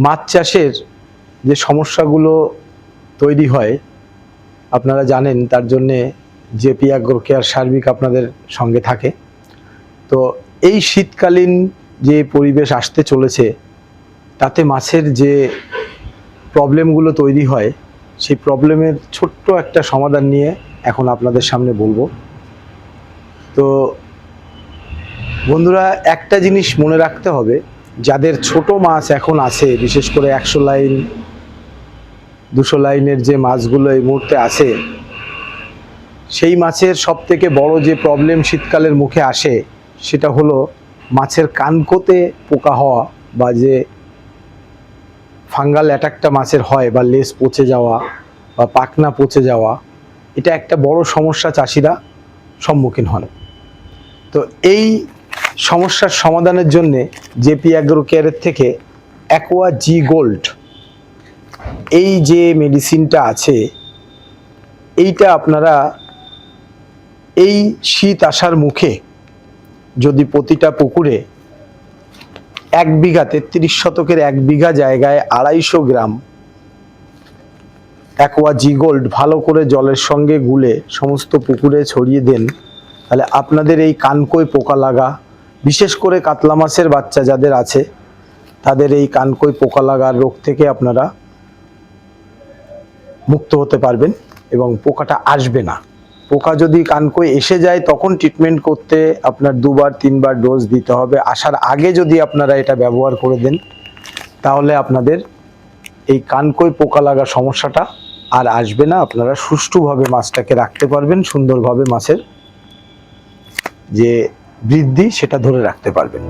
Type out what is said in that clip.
মাছ চাষের যে সমস্যাগুলো তৈরি হয় আপনারা জানেন, তার জন্যে জেপি অ্যাগ্রো কেয়ার সার্বিক আপনাদের সঙ্গে থাকে। তো এই শীতকালীন যে পরিবেশ আসতে চলেছে তাতে মাছের যে প্রবলেমগুলো তৈরি হয় সেই প্রবলেমের ছোট্ট একটা সমাধান নিয়ে এখন আপনাদের সামনে বলবো। তো বন্ধুরা, একটা জিনিস মনে রাখতে হবে, যাদের ছোট মাছ এখন আছে, বিশেষ করে 100 লাইন 200 লাইনের যে মাছগুলো এই মুহূর্তে আছে, সেই মাছের সবথেকে বড় যে প্রবলেম শীতকালের মুখে আসে সেটা হলো মাছের কানকোতে পোকা হওয়া, বা যে ফাঙ্গাল অ্যাটাকটা মাছের হয়, বা লেজ পচে যাওয়া বা পাখনা পচে যাওয়া। এটা একটা বড় সমস্যা চাষিরা সম্মুখীন হন। তো এই সমস্যার সমাধানের জন্যে জেপি অ্যাগ্রো কেয়ারের থেকে অ্যাকোয়া জি গোল্ড এই যে মেডিসিনটা আছে, এইটা আপনারা এই শীত আসার মুখে যদি প্রতিটা পুকুরে 1 বিঘা 33 শতকের 1 বিঘা জায়গায় 250 গ্রাম অ্যাকোয়া জি গোল্ড ভালো করে জলের সঙ্গে গুলে সমস্ত পুকুরে ছড়িয়ে দেন, তাহলে আপনাদের এই কানকোয় পোকা লাগা, বিশেষ করে কাতলা মাছের বাচ্চা যাদের আছে তাদের এই কানকোয় পোকা লাগার রোগ থেকে আপনারা মুক্ত হতে পারবেন এবং পোকাটা আসবে না। পোকা যদি কানকোয় এসে যায় তখন ট্রিটমেন্ট করতে আপনার 2বার 3বার ডোজ দিতে হবে। আসার আগে যদি আপনারা এটা ব্যবহার করে দেন তাহলে আপনাদের এই কানকোয় পোকা লাগা সমস্যাটা আর আসবে না। আপনারা সুষ্ঠুভাবে মাছটাকে রাখতে পারবেন, সুন্দরভাবে মাছের যে বৃদ্ধি সেটা ধরে রাখতে পারবেন।